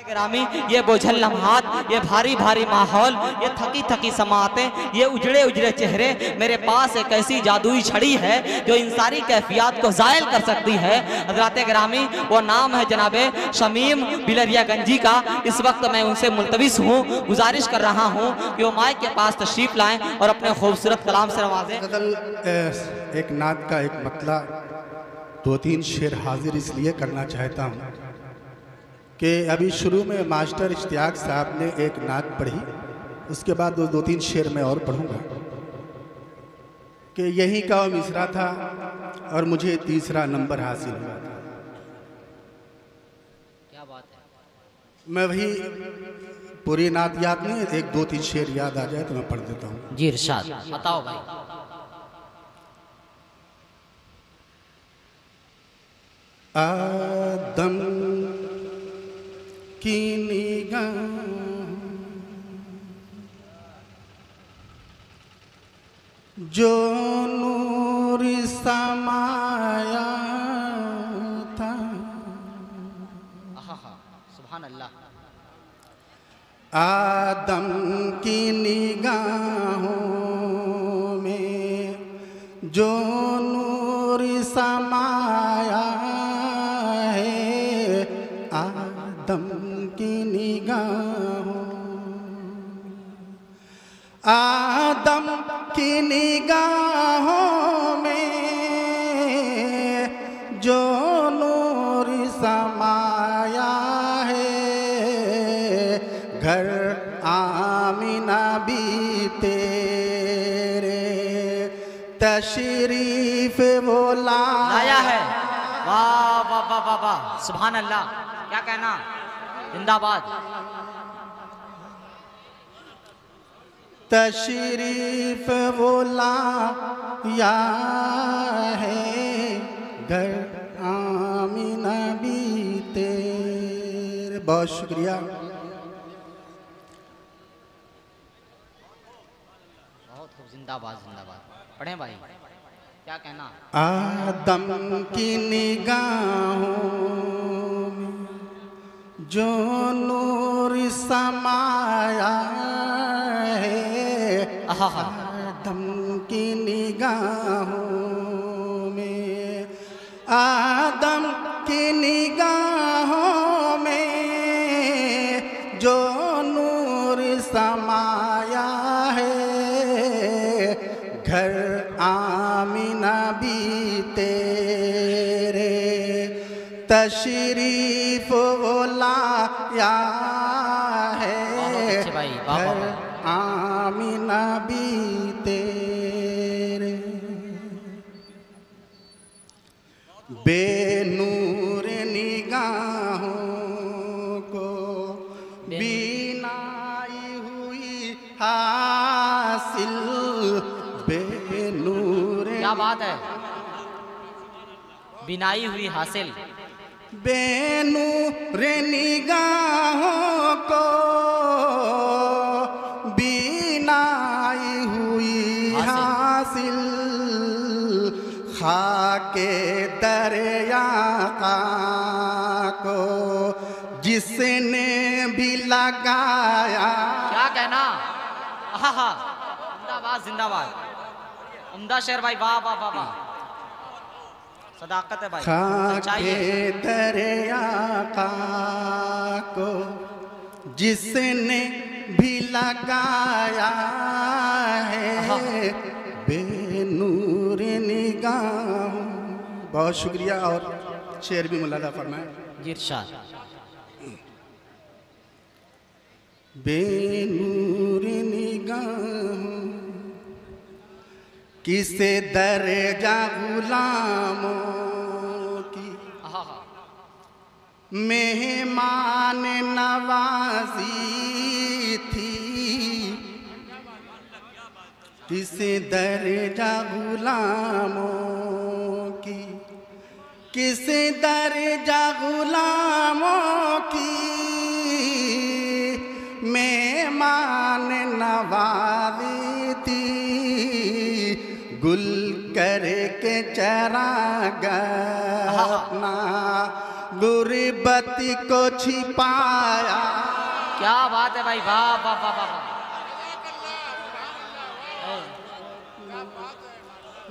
ग्रामी, ये बोझल लम्हात, ये भारी भारी माहौल, ये थकी थकी समातें, ये उजड़े उजड़े चेहरे, मेरे पास एक ऐसी जादुई छड़ी है जो इन सारी कैफियत को ज़ायल कर सकती है। हज़रात ग्रामी, वो नाम है जनाबे शमीम बिलरिया गंजी का। इस वक्त मैं उनसे मुल्तविस हूँ, गुजारिश कर रहा हूँ कि वो माइक के पास तशरीफ़ लाएँ और अपने खूबसूरत कलाम से नवाजें। एक नात का एक मतला 2-3 शेर हाजिर इसलिए करना चाहता हूँ कि अभी शुरू में मास्टर इश्तियाक साहब ने एक नात पढ़ी, उसके बाद 2-3 शेर मैं और पढ़ूँगा कि यही का वो मिसरा था और मुझे तीसरा नंबर हासिल हुआ था। क्या बात है। मैं वही पूरी नात याद नहीं, 1-2-3 शेर याद आ जाए तो मैं पढ़ देता हूँ। जी इरशाद, बताओ भाई। आदम की निगाह जो नूर समाया था, सुभान अल्लाह। आदम की निगाहों में जो नूर समाया है, आदम की निगाहों, आदम की निगाहों में जो नूर समाया है, घर आमिना भी तेरे तशरीफ वो लाया है। वाह वाह वाह वाह वाह, सुभान अल्लाह। क्या कहना, जिंदाबाद। तशरीफ वो लाया है, घर आमिना भी तेरे। बहुत शुक्रिया। बहुत खूब, जिंदाबाद जिंदाबाद। पढ़ें भाई, क्या कहना। आदम की निगाहों में जो नूर समाया है, आदम की निगाहों में, आदम की निगाहों में जो नूर समाया है, घर आमिना भी तेरे तशरीफ वो लाया है, घर आमिना भी तेरे। बेनूर निगाहों को बीनाई हुई हासिल, बेनूर। क्या बात है, बिनाई हुई हासिल। बेनूर निगाहों को बीनाई हुई हासिल, खाके दरिया को जिसने भी लगाया। क्या कहना, जिंदाबाद जिंदाबाद। उम्दा शेर भाई, वाह वाह वाह वाह, सदाकत है भाई। खाके दरिया को जिसने भी लगाया है, बेनूर निगाहों। बहुत शुक्रिया। और शेर भी मुलादा फरमाएं। जी इरशाद। बेनूर निगाहों किसे दर्जा गुलामों की मेहमान नवाजी थी, किसे दर्जा गुलामों की, किसे दर्जा गुलामों की मेहमान नवाजी थी, गुल करके चरागा अपना गुर्बती को छिपाया। क्या बात है भाई, वाह वाह वाह वाह।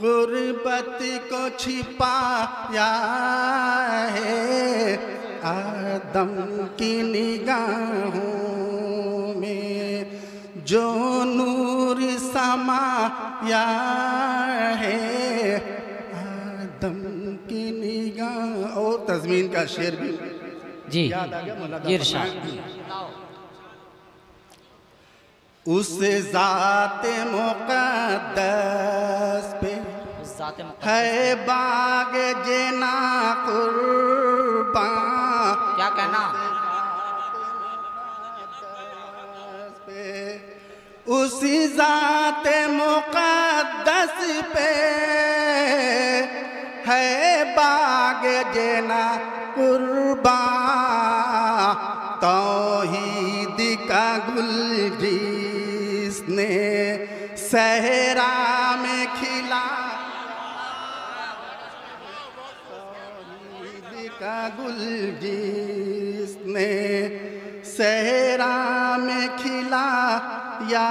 गुर्बती को छिपाया है आदम की निगाहों में, जो नूर समाया है आदम की निगाह। और तज़मीन का शेर भी जी याद आ गया मौलाना। उस ज़ाते मुक़द्दस पे है बाग जना कुर्बान। क्या कहना? उसी ज़ाते मुक़द्दस पे है बाग जना कुर्बान। तौहीद का गुल जिसने सहरा में खिला, तौहीद का गुल जिसने सहरा में खिला या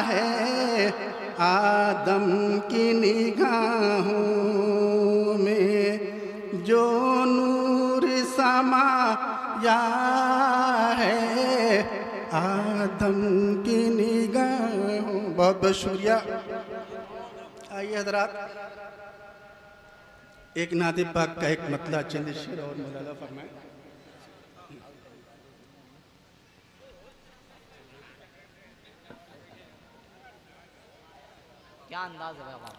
है आदम की निगाहों में, जो नूर समाया है आदम की निगाहों। बहुत बहुत शुक्रिया। आइए हज़रात, एक नाते पाक का एक मतला चंद शेर और मुलाज़ा फरमाएं। क्या अंदाज है बाबा।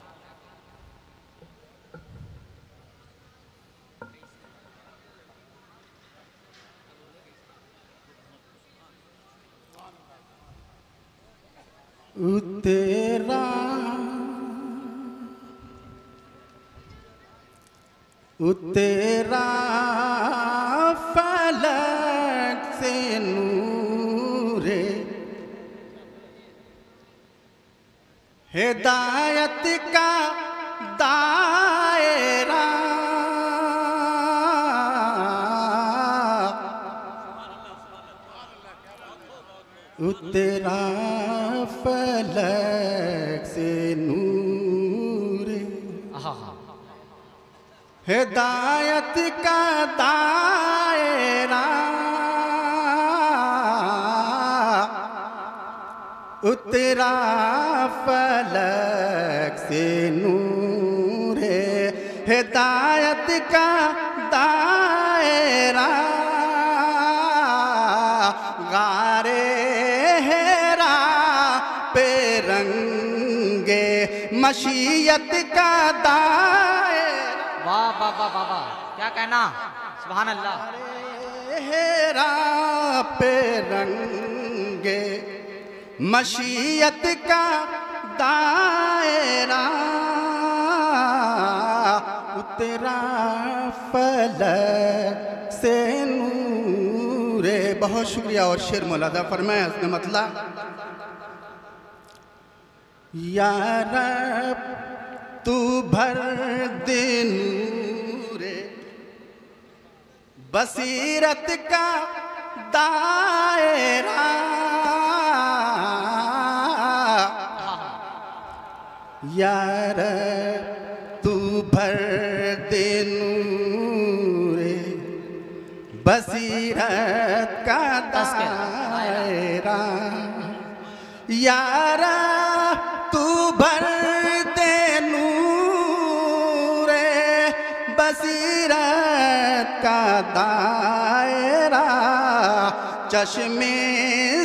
उतेरा फलक से नूरे हिदायत का दायरा, उतेरा फलक से नूरे हिदायत का दायरा, उतरा फलक से नूरे हिदायत का दायरा। गारे हेरा पे रंगे मशीयत का दायरा। वाह वाह वाह वाह वाह, क्या कहना, सुभान अल्लाह। हेरा पे रंगे मशीयत का दायरा, उतरा फलक से नूरे। बहुत शुक्रिया। और शेर मुलादा फरमाया उसने मतला। या रब तू भर दे नूरे बसीरत का दायरा, या रब तू भर दे नूरे बसीरत का दायरा, या रब तू भर दे नूरे बसीरत का दायरा। चश्मे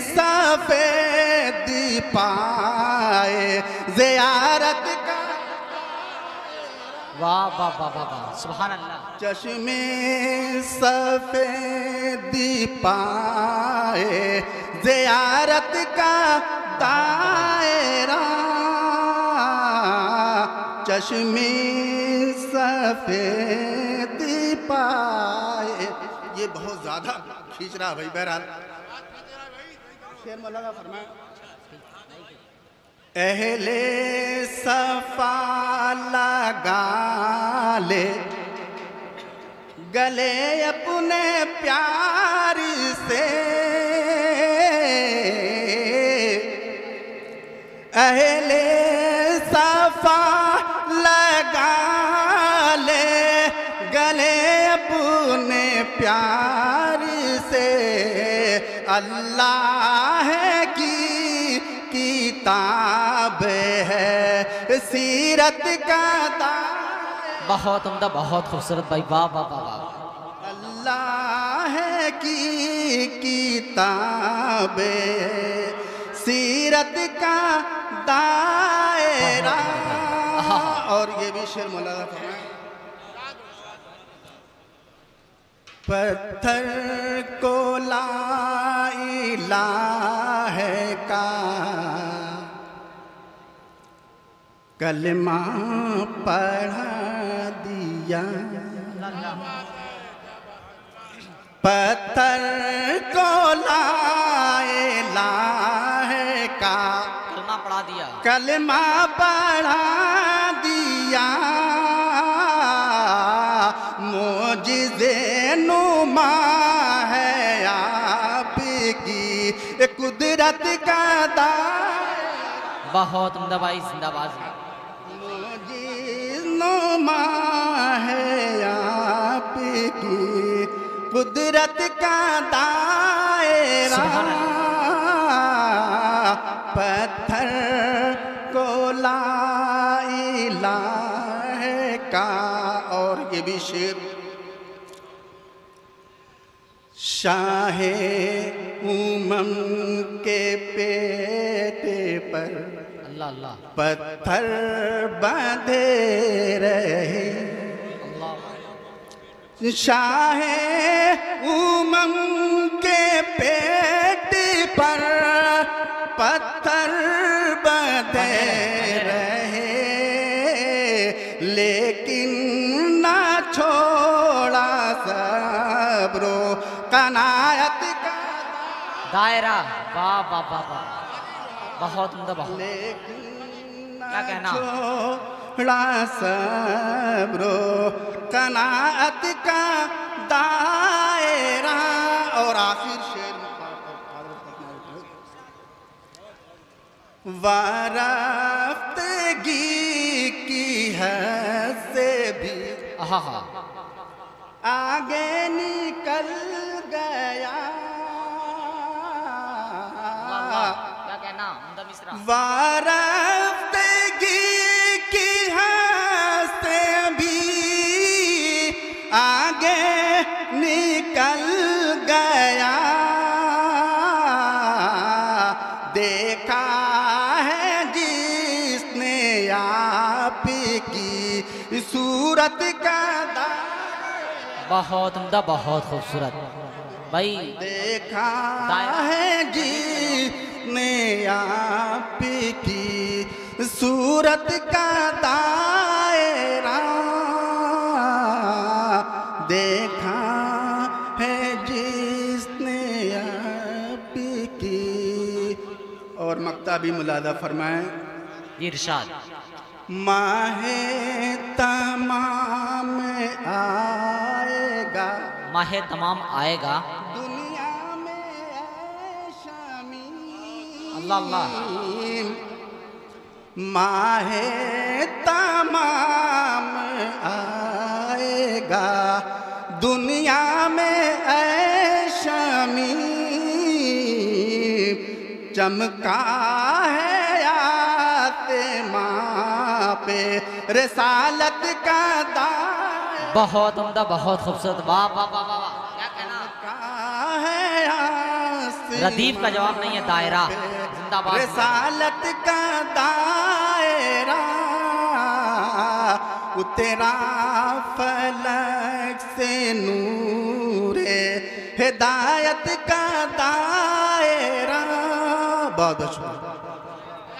सफेदी पाए ज़ियारत का। वाह वाह वाह वाह वाह, सुभान अल्लाह। चश्मे सफेदी पाए ज़ियारत का दायरा, चश्मे सफेदी पाए। ये बहुत ज़्यादा खींच रहा भाई। बहरहाल शेर मौलाना फरमाया। अहले सफा लगा ले गले अपने प्यार से, अहले सफा लगा ले गले अपने प्यार से। अल्लाह की किताब है सीरत का दायरा। बहुत उम्दा, बहुत खूबसूरत भाई, वाह वाह वाह वाह। अल्लाह की किताब है सीरत का दायरा। और ये भी शेर मौलाना फरमाए, पत्थर को ला इलाह का कलमा पढ़ा दिया, पत्थर को ला इलाह का कलमा पढ़ा दिया, कलमा पढ़ा दिया। मोजिज़े नुमा है आपकी कुदरत का दायरा। बहुत उम्दा भाई, जिंदाबाद। मोजिज़ नुमा है आपकी कुदरत का दायरा। पत्थर को ला इलाह का। और ये भी शेर, शाहे उमम के पेट पर अल्लाह अल्लाह, पत्थर बांधे रहे। शाहे उमम के पेट पर पत्थर बांधे रहे, लेकिन ना छोड़ा सब्रो कनायत का दायरा। वाह वाह वाह वाह, बहुत उम्दा, बहुत। लेकिन क्या कहना? छोड़ा सब्रो कनायत का दायरा। और आखिर शेर वारफ्तगी की हद से भी आगे निकल गया। क्या कहना? वारफ्तगी की हद से भी आगे निकल गया। देखा है जिसने आपकी सूरत का दायरा। बहुत उम्दा, बहुत खूबसूरत भाई। देखा है जिसने आपकी सूरत का दायरा। देखा है जिसने आपकी। और मक्ता भी मुलादा फरमाए, इरशाद। माहे तमाम आएगा, माहे तमाम आएगा दुनिया में शामी। अल्लाह अल्लाह। माहे तमाम आएगा दुनिया में शामी। चमका है पे रिसालत का दायरा। बहुत उम्दा, बहुत खूबसूरत, वाह वाह वाह वाह। क्या कहना? रदीफ का जवाब नहीं है, दायरा जिंदाबाद। रिसालत का दायरा उतरा फलक से नूरे हिदायत का दायरा। बहुत शुक्रिया।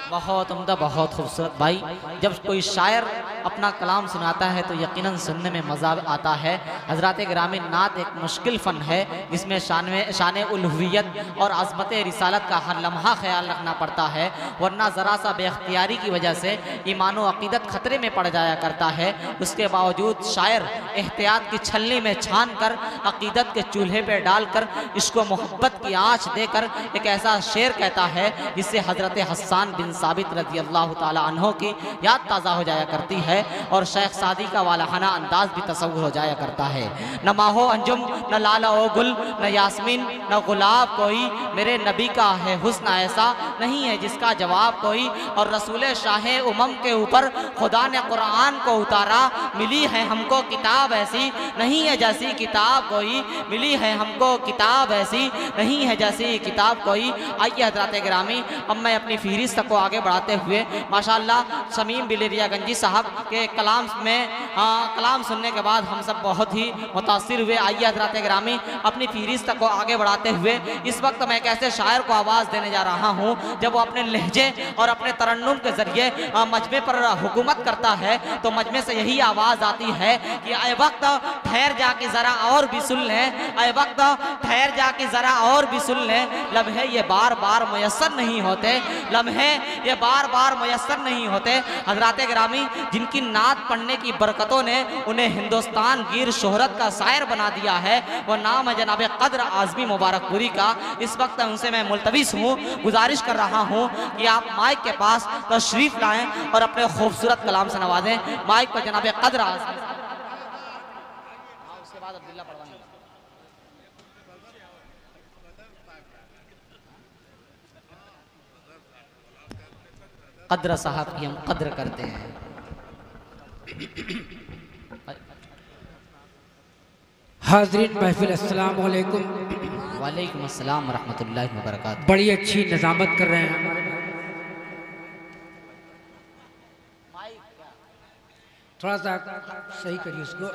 बहुत उम्दा, बहुत खूबसूरत भाई। जब कोई शायर अपना कलाम सुनाता है तो यकीनन सुनने में मज़ा आता है। हज़रात गिरामी, नात एक मुश्किल फ़न है जिसमें शान उलूहियत और अज़मत रिसालत का हर लम्हा ख्याल रखना पड़ता है, वरना ज़रा सा बेख्तियारी की वजह से ईमान व अक़ीदत ख़तरे में पड़ जाया करता है। उसके बावजूद शायर एहतियात की छलनी में छान कर अक़ीदत के चूल्हे पर डालकर इसको मोहब्बत की आँच देकर एक ऐसा शेर कहता है जिससे हज़रत हस्सान बिन साबित रज़ी अल्लाह ताला अन्हो की याद ताज़ा हो जाया करती है और शेख सादी का वालाहाना अंदाज भी तसव्वुर हो जाया करता है। न माहो अंजुम, न लाला ओ गुल, न यास्मीन, न गुलाब कोई, मेरे नबी का है हुस्न ऐसा नहीं है जिसका जवाब कोई। और रसूल शाह उमम के ऊपर खुदा ने कुरान को उतारा, मिली है हमको किताब ऐसी नहीं है जैसी किताब कोई, मिली है हमको किताब ऐसी नहीं है जैसी किताब कोई। आइए हज़रात गिरामी, अब मैं अपनी फहरिस्त को आगे बढ़ाते हुए माशाअल्लाह शमीम बिलरिया गंजी साहब के कलाम में कलाम सुनने के बाद हम सब बहुत ही मुतासिर हुए। आइए हज़रात गिरामी, अपनी फहरिस्त को आगे बढ़ाते हुए इस वक्त मैं एक ऐसे शायर को आवाज़ देने जा रहा हूँ जब वो अपने लहजे और अपने तरन्नुम के ज़रिए मजमे पर हुकूमत करता है तो मजमे से यही आवाज़ आती है कि आए वक्त ठहर जा के ज़रा और भी सुन लें, आए वक्त ठहर जा के ज़रा और भी सुन लें, लम्हे ये बार बार मुयस्सर नहीं होते, लम्हे ये बार बार मुयस्सर नहीं होते। हज़रात गिरामी, जिनकी नात पढ़ने की बरकतों ने उन्हें हिंदुस्तान गिर शोहरत का शायर बना दिया है, वो नाम है जनाब क़द्र आज़मी मुबारकपुरी का। इस वक्त उनसे मैं मुल्तविस हूँ, गुजारिश कर रहा हूँ कि आप माइक के पास तशरीफ़ लाएँ और अपने खूबसूरत कलाम से नवाजें। माइक पर जनाब क़द्र आज़मी। उसके बाद अब्दुल्ला पढ़वाएंगे। क़द्र साहब की हम क़द्र करते हैं। हाज़रीन महफिल, अस्सलाम वालेकुम। वालेकुम अस्सलाम रहमतुल्लाहि व बरकातहू। बड़ी अच्छी निज़ामत कर रहे हैं हमारे भाई। थोड़ा सा सही करिए उसको।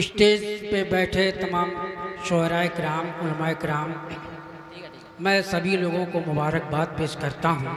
स्टेज पे बैठे तमाम शोहराए किराम, उलमाए किराम, मैं सभी लोगों को मुबारकबाद पेश करता हूँ।